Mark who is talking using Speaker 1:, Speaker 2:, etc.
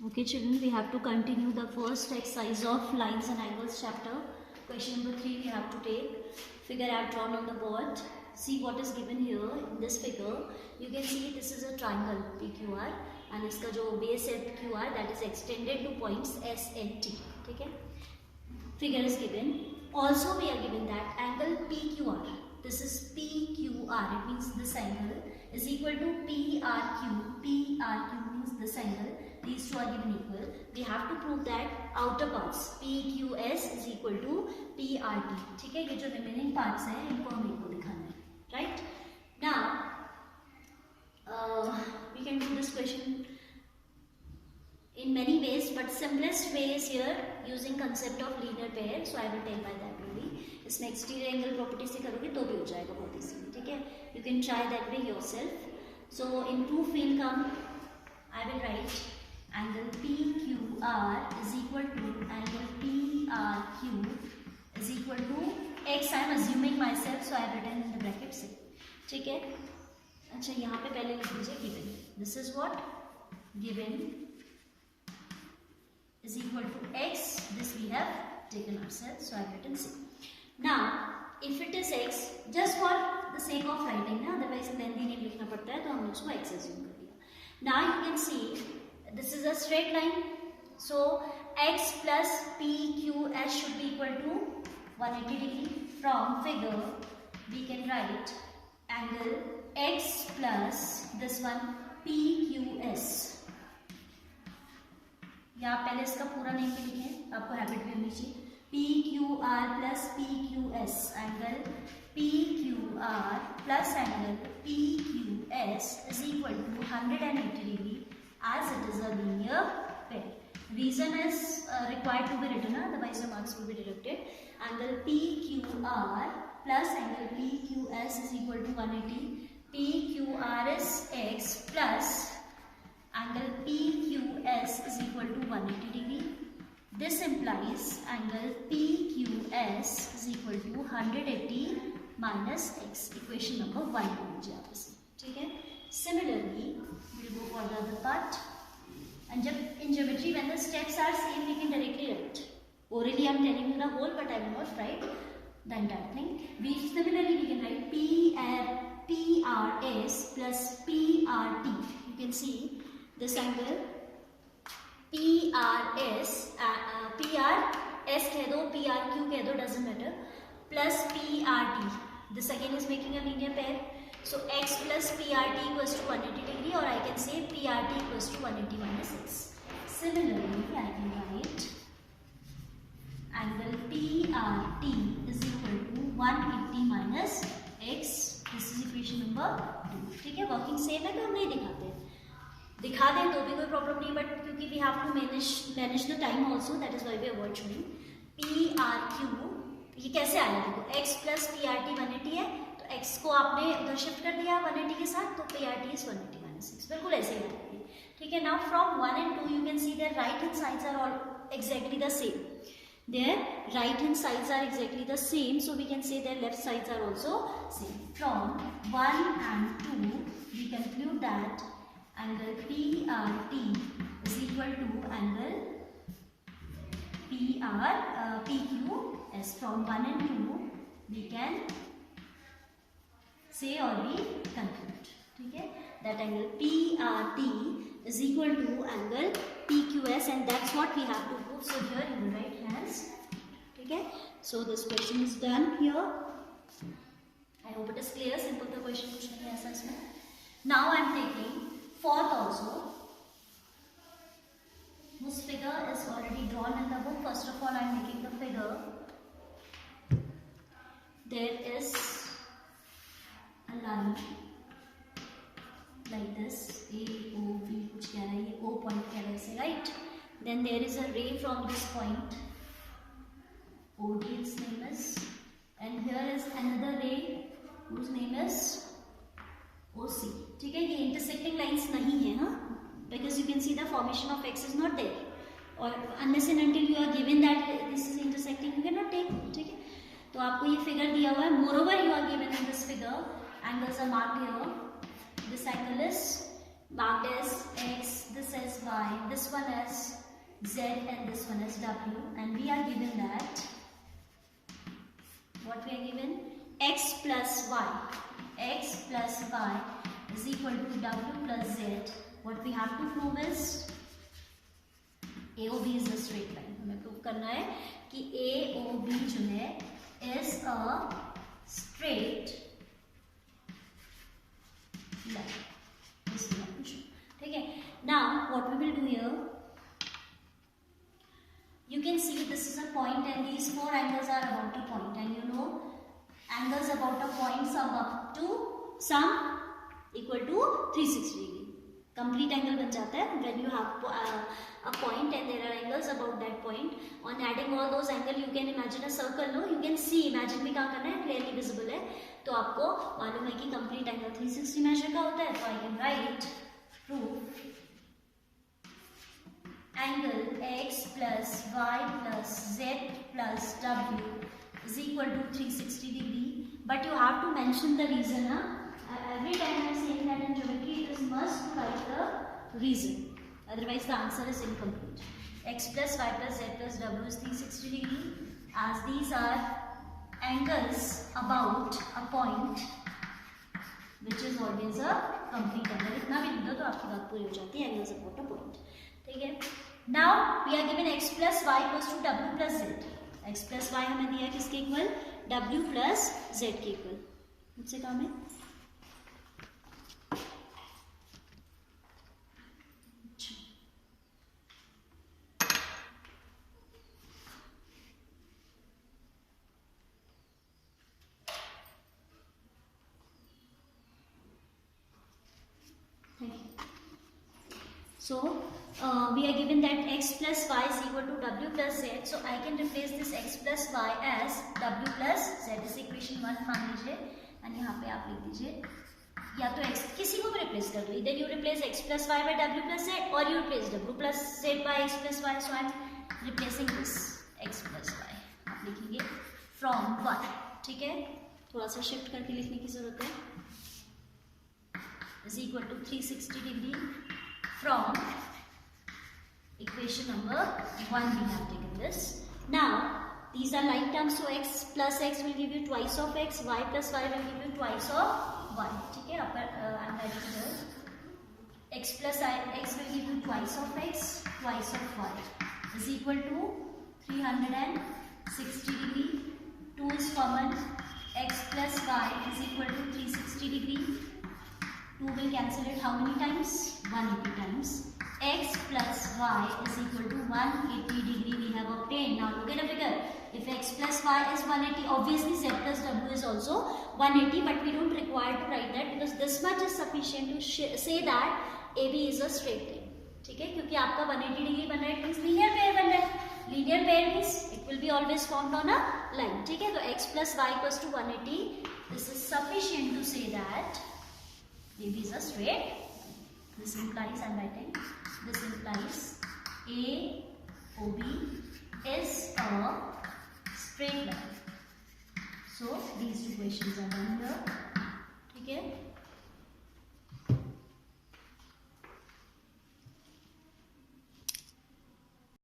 Speaker 1: Okay children, we have to continue the first exercise of lines and angles chapter. Question number 3 we have to take. Figure I have drawn on the board. See what is given here in this figure. You can see this is a triangle PQR and इसका जो base है QR that is extended to points S and T. ठीक है? Figure is given. Also we are given that angle PQR. This is PQR. It means this angle is equal to PRQ. PRQ means this angle. These two are given equal. We have to prove that outer parts PQS is equal to PRT. ठीक है, ये जो remaining parts हैं इनको हम इनको दिखाना है, right? Now we can do this question in many ways, but simplest way is here using concept of linear pair. So I will tell by that only. इसमें exterior angle property से करोगे तो भी हो जाएगा बहुत easy, ठीक है? You can try that way yourself. So in proof will come. I will write angle PQR is equal to angle PRQ is equal to x. I am assuming myself, so I have written in the bracket से, ठीक है? अच्छा यहाँ पे पहले लिख दीजिए given. This is what given is equal to x. This we have taken ourselves, so I have written C. Now if it is x, just for the sake of writing ना, otherwise lengthy नहीं लिखना पड़ता है तो हमने उसको x assume कर लिया. Now you can see this is a straight line, so x plus PQS should be equal to 180 degree. From figure we can write angle x plus this one PQS. या पहले इसका पूरा name भी लिखें, आपको habit भी होनी चाहिए. PQR plus PQS, angle PQR plus angle PQS is equal to 180 degree as it is a linear pair. Reason is required to be written, otherwise the marks will be deducted. Angle PQR plus angle PQS is equal to 180. PQR is x plus angle PQS is equal to 180 degree. This implies angle PQS is equal to 180 minus x. Equation number 1 हो जाए आपस में, ठीक है? Similarly, we will go for the other part. And in geometry, when the steps are same, we can directly write. Orally, I am telling you the whole, but I will not write the entire thing. Similarly, we can write PRS plus PRT. You can see this angle PRS, PRS कह दो, PRQ कह दो, doesn't matter, plus PRT. This again is making a linear pair. So x plus PRT equals to 180 degree, or I can say PRT equals to 180 minus x. Similarly, I can write angle PRT is equal to 180 minus x. This is equation number 2. ठीक है, working same है तो हम नहीं दिखाते हैं. दिखा दें तो भी कोई प्रॉब्लम नहीं, बट क्योंकि we have to manage the time also, that is why we avoid showing. PRQ ये कैसे आया, देखो x प्लस PRT 180 है तो x को आपने उधर शिफ्ट कर दिया 180 के साथ, तो PRT इज 180 माइनस 6. बिल्कुल ऐसे ही आएगी, ठीक है? Now from 1 and 2 you can see their right hand sides are all exactly the same. Their right hand sides are exactly the same, so we can say their left sides are also same. From 1 and 2 we conclude that angle PRT is equal to angle PQS. From 1 and 2 we can say or we conclude, ठीक है, that angle PRT is equal to angle PQS, and that's what we have to prove. So here you will write hands, ठीक है? So this question is done here. I hope it is clear. Simple the question, कुछ नहीं है ऐसा इसमें. Now I am taking fourth also. This figure is already drawn in the book. First of all, I am making the figure. There is a line like this, A, O, B, कुछ कह रहा है, ये O point कह रहा है इसे, right? Then there is a ray from this point, OD its name is, and here is another ray whose name is OC. ठीक है, ये intersecting lines नहीं है, हाँ? Because you can see the formation of x is not there, or unless and until you are given that this is intersecting, you cannot take, ठीक है? तो आपको ये फिगर दिया हुआ है. Moreover, you are given in this figure angles are marked here. This angle is marked as x, this as y, this one as z and this one as w, and we are given that what we are given, x plus y is equal to w plus z. What we have to prove is AOB is a straight line. हमें prove करना है कि AOB जो है is a straight line. ठीक है. Now what we will do here, you can see this is a point and these four angles are about a point, and you know angles about a point sum up to sum equal to 360 degree. Complete angle बन जाता है when you have a point and there are angles about that point. On adding all those angles you can imagine a circle. No, you can see, imagine भी कहाँ करना है, clearly visible है, तो आपको मालूम है कि complete angle 360 measure का होता है. तो I can write proof angle x plus y plus z plus w is equal to 360 degree. But you have to mention the reason. Every time I am saying that in geometry it is must to write the reason, otherwise the answer is incomplete. X plus y plus z plus w is 360 degree, as these are angles about a point which is always a complete angle. इतना भी लिख दो तो आपकी बात पूरी हो जाती है, angles about a point. ठीक है. Now we are given x plus y equals to w plus z. x plus y हमें दिया है किसके इक्वल, w plus z के इक्वल. मुझसे काम है. So we are given that x plus y is equal to w plus z. So I can replace this x plus y as w plus z. इस equation 1 मान लीजिए और यहाँ पे आप लिख दीजिए, या तो x किसी को भी रिप्लेस कर दो. इधर you replace x plus y by w plus z और you replace w plus z by x plus y. So I am replacing this x plus y. आप लिखेंगे from 1. ठीक है, थोड़ा सा शिफ्ट करके लिखने की जरूरत है. is equal to 360 degree from equation number 1 we have taken this. Now these are like terms, so x plus x will give you twice of x, y plus y will give you twice of y. ठीक है, I am writing here x plus x will give you twice of x, twice of y is equal to 360 degree. 2 is common, x plus y is equal to 360 degree. 2 will cancel it how many times? 180 times. X plus y is equal to 180 degree we have obtained. Now look at the figure. If x plus y is 180, obviously z plus w is also 180, but we don't require to write that because this much is sufficient to say that AB is a straight line. ठीक है, क्योंकि आपका 180 degree बन रहा है, means linear pair बन रहा है. Linear pair means it will be always formed on a line. ठीक है, तो x plus y equals to 180. This is sufficient to say that AB is a straight. This implies, I am writing, this implies AOB is a straight line. So these two questions are done here. ठीक है.